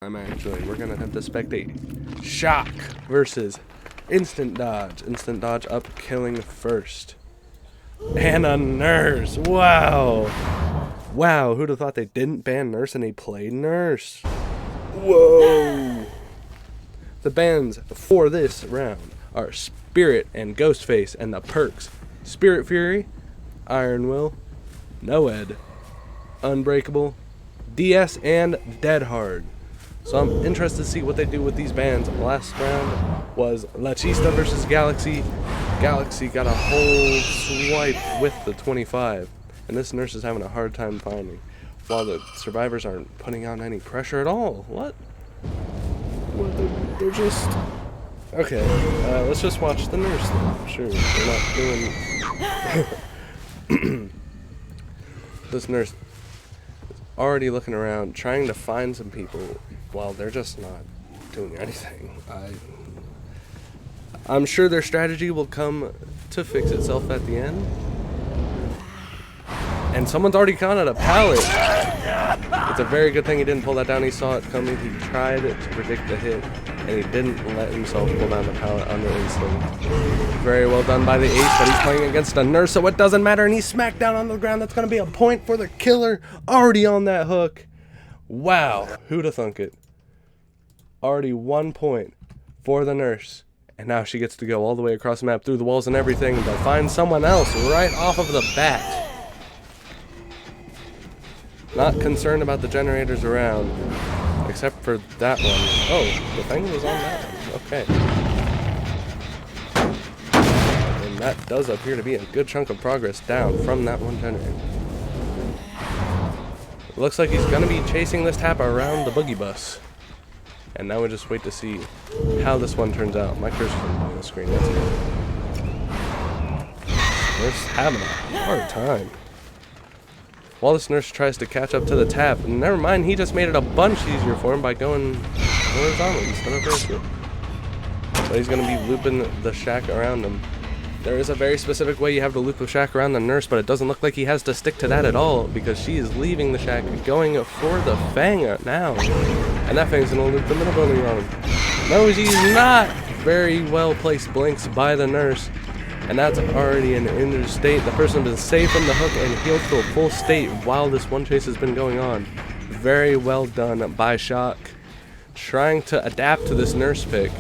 We're gonna have to spectate Shock versus Instant Dodge. Instant Dodge up, killing first. And a Nurse. Wow. Wow, who'd have thought they didn't ban Nurse and he played Nurse? Whoa. The bans for this round are Spirit and Ghostface, and the perks: Spirit Fury, Iron Will, Noed, Unbreakable, DS, and Dead Hard. So I'm interested to see what they do with these bans. Last round was Lachista versus Galaxy. Galaxy got a whole swipe with the 25, and this Nurse is having a hard time finding, while the survivors aren't putting on any pressure at all. What? They're just... Okay, let's just watch the Nurse then. Sure, they're not doing... This Nurse is already looking around, trying to find some people, while they're just not doing anything. I'm sure their strategy will come to fix itself at the end. And someone's already gone at a pallet. It's a very good thing he didn't pull that down. He saw it coming. He tried to predict the hit, and he didn't let himself pull down the pallet under instinct. Very well done by the ace, but he's playing against a Nurse, so it doesn't matter. And he's smacked down on the ground. That's going to be a point for the killer. Already on that hook. Wow. Who'd have thunk it? Already 1 point for the Nurse. And now she gets to go all the way across the map, through the walls and everything, to find someone else right off of the bat. Not concerned about the generators around, except for that one. Oh, the thing was on that one. Okay. And that does appear to be a good chunk of progress down from that one generator. It looks like he's going to be chasing this tap around the boogie bus. And now we just wait to see how this one turns out. My cursor's on the screen. That's good. Nurse having a hard time. While this Nurse tries to catch up to the tap, and never mind, he just made it a bunch easier for him by going horizontal instead of vertical. But he's going to be looping the shack around him. There is a very specific way you have to loop the shack around the Nurse, but it doesn't look like he has to stick to that at all, because she is leaving the shack, going for the Fang now. And that Fang's going to loop the middle building on him. No, she's not! Very well placed blinks by the Nurse. And that's already an injured state. The person has been safe from the hook and healed to a full state while this one chase has been going on. Very well done by Shock. Trying to adapt to this Nurse pick,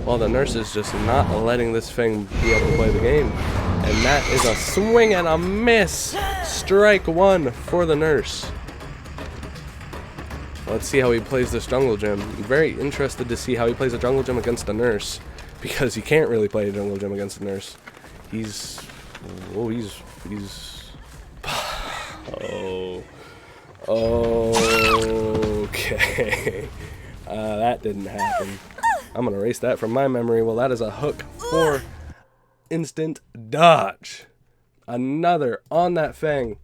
while the Nurse is just not letting this thing be able to play the game. And that is a swing and a miss. Strike one for the Nurse. Let's see how he plays this jungle gym. I'm very interested to see how he plays a jungle gym against a Nurse, because he can't really play a jungle gym against a Nurse. He's oh, okay. That didn't happen. I'm gonna erase that from my memory. Well, that is a hook for Instant Dodge. Another on that Fang.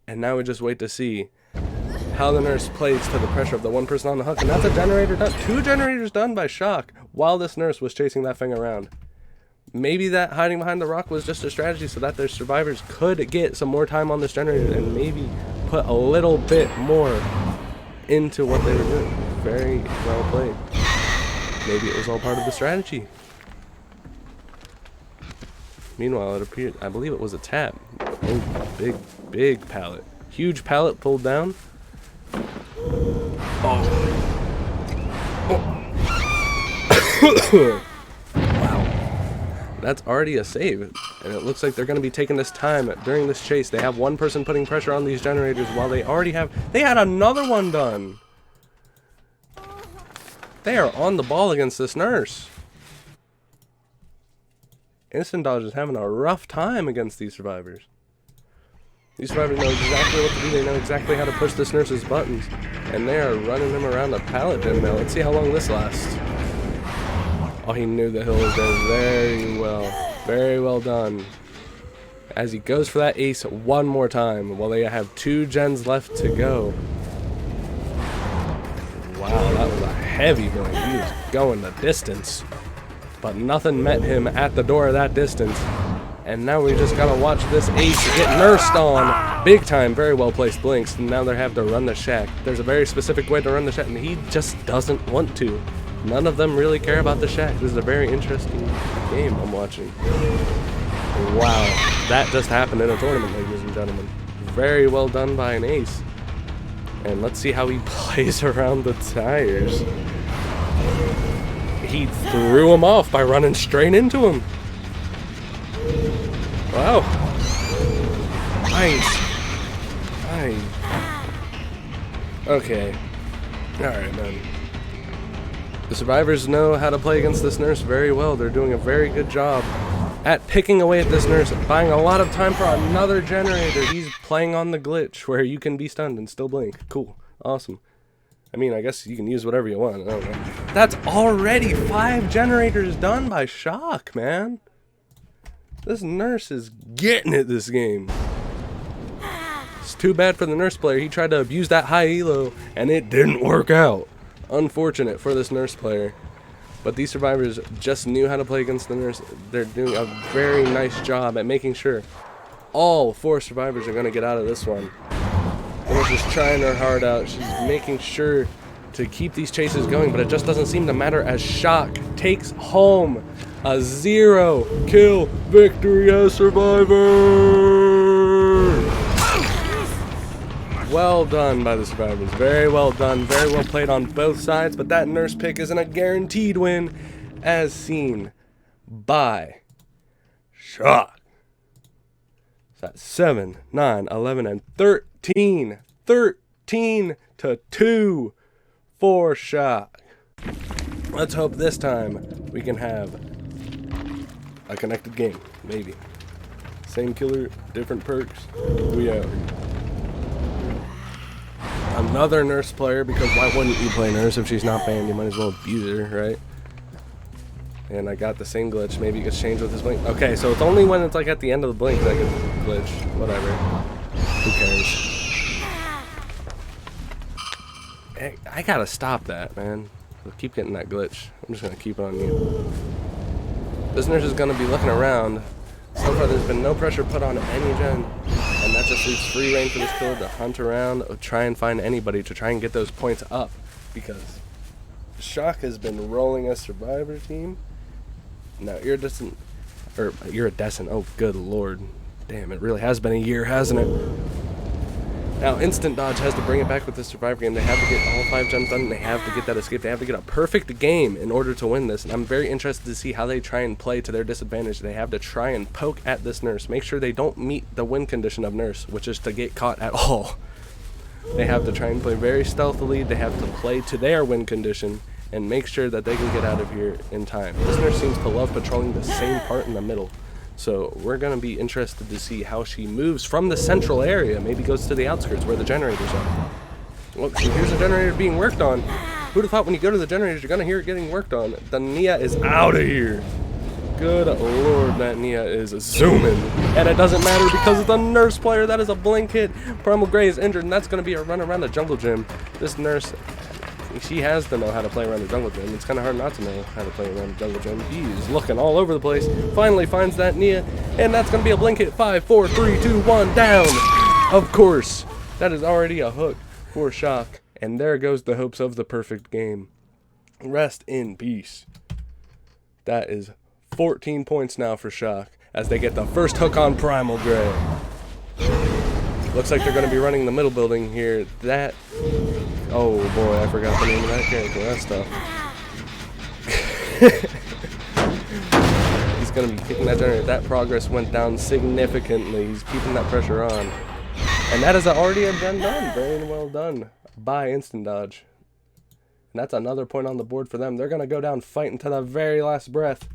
And now we just wait to see how the Nurse plays to the pressure of the one person on the hook. And that's a generator done. 2 generators done by Shock while this Nurse was chasing that Fang around. Maybe that hiding behind the rock was just a strategy so that their survivors could get some more time on this generator and maybe put a little bit more into what they were doing. Very well played. Maybe it was all part of the strategy. Meanwhile, it appeared, I believe it was a tap. Oh, big pallet. Huge pallet pulled down. Oh. Wow. That's already a save. And it looks like they're going to be taking this time during this chase. They have one person putting pressure on these generators while they already have... They had another one done. They are on the ball against this Nurse. Instant Dodge is having a rough time against these survivors. These survivors know exactly what to do. They know exactly how to push this Nurse's buttons. And they are running him around the pallet gym now. Let's see how long this lasts. Oh, he knew the hill was there very well. Very well done. As he goes for that ace one more time while they have 2 gens left to go. Wow, that was a heavy blink. He was going the distance. But nothing met him at the door of that distance. And now we just gotta watch this ace get nursed on big time. Very well placed blinks. And now they have to run the shack. There's a very specific way to run the shack, and he just doesn't want to. None of them really care about the shack. This is a very interesting game I'm watching. Wow, that just happened in a tournament, ladies and gentlemen. Very well done by an ace. And let's see how he plays around the tires. He threw him off by running straight into him. Wow. Nice. Okay. Alright, man. The survivors know how to play against this nurse very well. They're doing a very good job at picking away at this nurse, buying a lot of time for another generator. He's playing on the glitch where you can be stunned and still blink. Cool. Awesome. I mean, I guess you can use whatever you want. I don't know. That's already 5 generators done by Shock, man. This nurse is getting it this game. It's too bad for the nurse player. He tried to abuse that high elo, and it didn't work out. Unfortunate for this nurse player. But these survivors just knew how to play against the nurse. They're doing a very nice job at making sure all 4 survivors are going to get out of this one. The nurse is trying her heart out. She's making sure to keep these chases going, but it just doesn't seem to matter as Shock takes home a 0-kill victory as survivor. Well done by the survivors. Very well done. Very well played on both sides, but that nurse pick isn't a guaranteed win, as seen by Shock. That's 7, 9, 11, and 13. 13-2 for Shock. Let's hope this time we can have a connected game. Maybe. Same killer, different perks. We out. Another nurse player, because why wouldn't you play nurse if she's not banned? You might as well abuse her, right? And I got the same glitch. Maybe you can change with his blink. Okay, so it's only when it's like at the end of the blink that I get glitch. Whatever. Who cares? I gotta stop that, man. I'll keep getting that glitch. I'm just gonna keep on you. This nurse is gonna be looking around. So far, there's been no pressure put on any gen, and that just leaves free reign for this killer to hunt around, or try and find anybody to try and get those points up, because Shock has been rolling a survivor team. Now, iridescent, oh good lord, damn, it really has been a year, hasn't it? Now, Instant Dodge has to bring it back with this survivor game. They have to get all 5 gems done, and they have to get that escape. They have to get a perfect game in order to win this, and I'm very interested to see how they try and play to their disadvantage. They have to try and poke at this nurse, make sure they don't meet the win condition of nurse, which is to get caught at all. They have to try and play very stealthily. They have to play to their win condition and make sure that they can get out of here in time. This nurse seems to love patrolling the same part in the middle. So we're going to be interested to see how she moves from the central area. Maybe goes to the outskirts where the generators are. Look, here's a generator being worked on. Who'd have thought when you go to the generators, you're going to hear it getting worked on. The Nia is out of here. Good lord, that Nia is zooming. And it doesn't matter because it's a nurse player. That is a blink hit. Primal Gray is injured, and that's going to be a run around the jungle gym. This nurse, she has to know how to play around the jungle gym. It's kind of hard not to know how to play around the jungle gym. He's looking all over the place. Finally finds that Nia, and that's going to be a blink hit. 5, 4, 3, 2, 1, down. Of course, that is already a hook for Shock. And there goes the hopes of the perfect game. Rest in peace. That is 14 points now for Shock as they get the first hook on Primal Gray. Looks like they're going to be running the middle building here. That... oh boy, I forgot the name of that character. That's tough. He's going to be kicking that generator. That progress went down significantly. He's keeping that pressure on. And that is already a gen done. Very well done by Instant Dodge. And that's another point on the board for them. They're going to go down fighting to the very last breath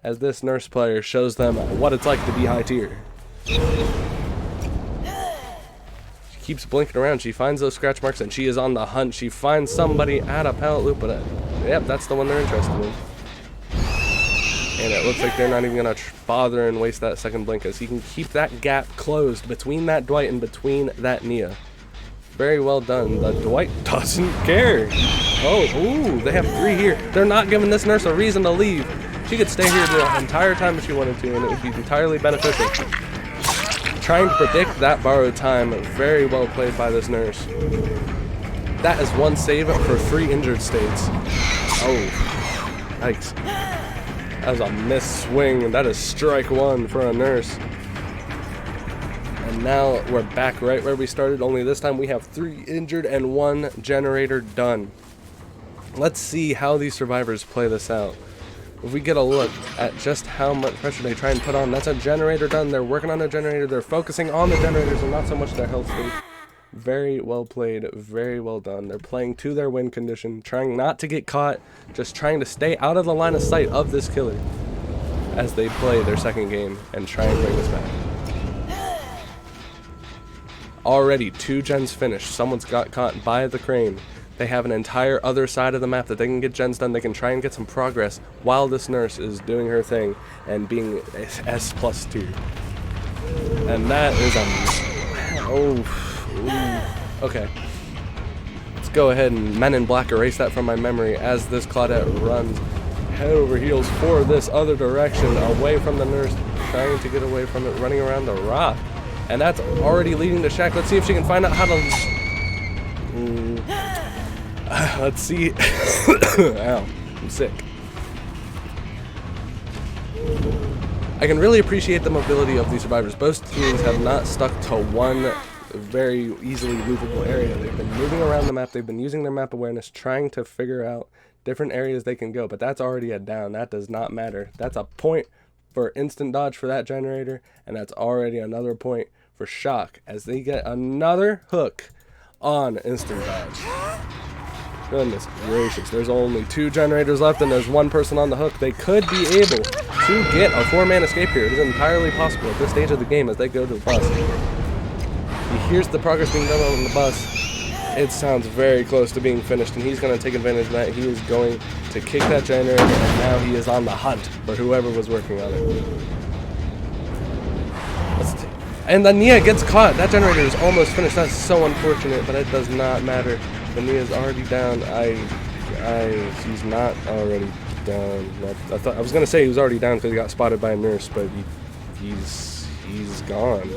as this nurse player shows them what it's like to be high tier. Keeps blinking around. She finds those scratch marks and she is on the hunt. She finds somebody at a pallet loop, but yep, that's the one they're interested in. And it looks like they're not even going to bother and waste that second blink as he can keep that gap closed between that Dwight and between that Nia. Very well done. The Dwight doesn't care. Oh, ooh, they have 3 here. They're not giving this nurse a reason to leave. She could stay here the entire time if she wanted to, and it would be entirely beneficial. Trying to predict that borrowed time, very well played by this nurse. That is one save for 3 injured states. Oh, yikes. That was a missed swing, and that is strike 1 for a nurse. And now we're back right where we started, only this time we have 3 injured and 1 generator done. Let's see how these survivors play this out. If we get a look at just how much pressure they try and put on, that's a generator done. They're working on a generator. They're focusing on the generators and not so much their health state. Very well played. Very well done. They're playing to their win condition, trying not to get caught, just trying to stay out of the line of sight of this killer as they play their second game and try and bring this back. Already 2 gens finished. Someone's got caught by the crane. They have an entire other side of the map that they can get gens done. They can try and get some progress while this nurse is doing her thing and being S+2. And that is okay. Let's go ahead and Men in Black erase that from my memory as this Claudette runs head over heels for this other direction, away from the nurse, trying to get away from it, running around the rock. And that's already leading to Shaq. Let's see if she can find out how to... let's see. Ow, I'm sick. I can really appreciate the mobility of these survivors. Both teams have not stuck to one very easily movable area. They've been moving around the map. They've been using their map awareness, trying to figure out different areas they can go. But that's already a down. That does not matter. That's a point for instant dodge for that generator, and that's already another point for Shock as they get another hook on instant dodge. Goodness gracious, there's only 2 generators left and there's 1 person on the hook. They could be able to get a 4-man escape here. It is entirely possible at this stage of the game as they go to the bus. He hears the progress being done on the bus. It sounds very close to being finished, and he's going to take advantage of that. He is going to kick that generator, and now he is on the hunt for whoever was working on it. And the Nia gets caught. That generator is almost finished. That's so unfortunate, but it does not matter. The Nia's already down. He's not already down. I was gonna say he was already down because he got spotted by a nurse, but he's gone.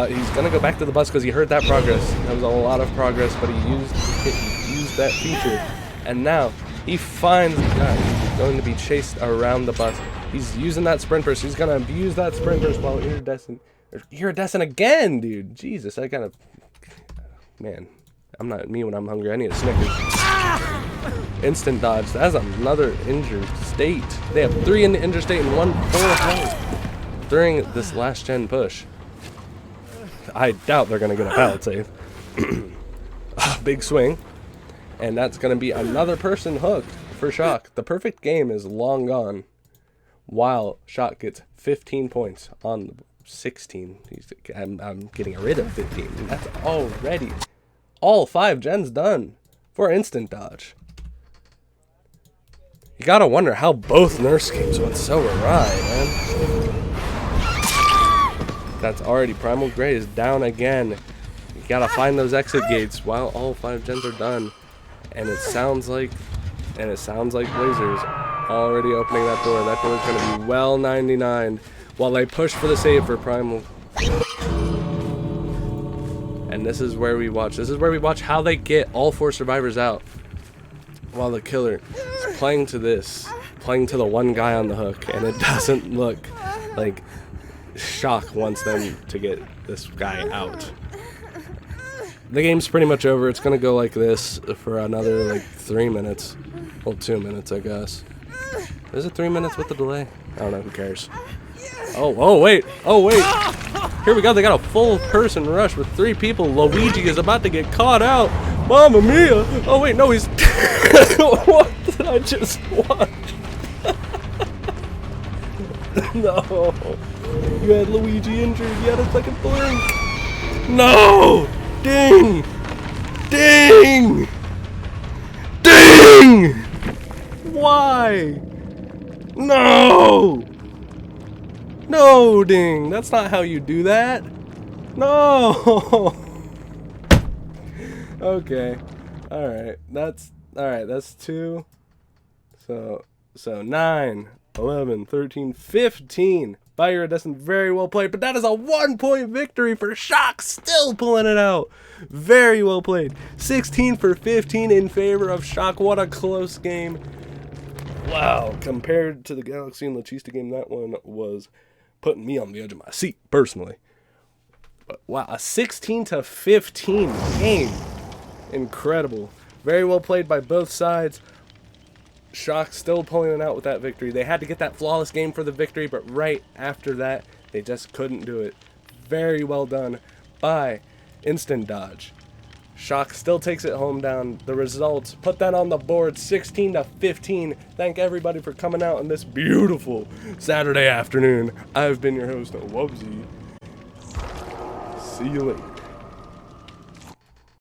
He's gonna go back to the bus because he heard that progress. That was a lot of progress, but he used that feature, and now he finds the guy. He's going to be chased around the bus. He's using that sprint burst. He's gonna abuse that sprint burst while iridescent again, dude. Jesus, I gotta. Man, I'm not me when I'm hungry. I need a Snickers. Instant dodge. That's another injured state. They have 3 in the injured state and 1 full health during this last gen push. I doubt they're gonna get a pallet save. Big swing, and that's gonna be another person hooked for Shock. The perfect game is long gone. While Shock gets 15 points on the 16. I'm getting rid of 15. That's already all 5 gens done for instant dodge. You gotta wonder how both nurse games went so awry, man. That's already Primal Gray is down again. You gotta find those exit gates while all 5 gens are done. And it sounds like Blazer's already opening that door. That door is gonna be well 99 while they push for the save for Primal. And this is where we watch. This is where we watch how they get all 4 survivors out. While the killer is playing to the one guy on the hook, and it doesn't look like Shock wants them to get this guy out. The game's pretty much over. It's gonna go like this for another like 3 minutes. Well, 2 minutes, I guess. Is it 3 minutes with the delay? I don't know. Who cares? Oh wait. Here we go. They got a full person rush with 3 people. Luigi is about to get caught out. Mamma mia. Oh wait, no, he's. What did I just watch? No. You had Luigi injured. You had a second blink. No. Ding. Why? No, Ding. That's not how you do that. No. Okay. All right. That's 2. So So 9, 11, 13, 15 by Iridescent. Very well played. But that is a 1-point victory for Shock. Still pulling it out. Very well played. 16 for 15 in favor of Shock. What a close game. Wow. Compared to the Galaxy and Lachista game, that one was putting me on the edge of my seat, personally. But wow, a 16 to 15 game. Incredible. Very well played by both sides. Shock still pulling it out with that victory. They had to get that flawless game for the victory, but right after that, they just couldn't do it. Very well done by Instant Dodge. Shock still takes it home down. The results, put that on the board, 16 to 15. Thank everybody for coming out on this beautiful Saturday afternoon. I've been your host, Wubsyy. See you later.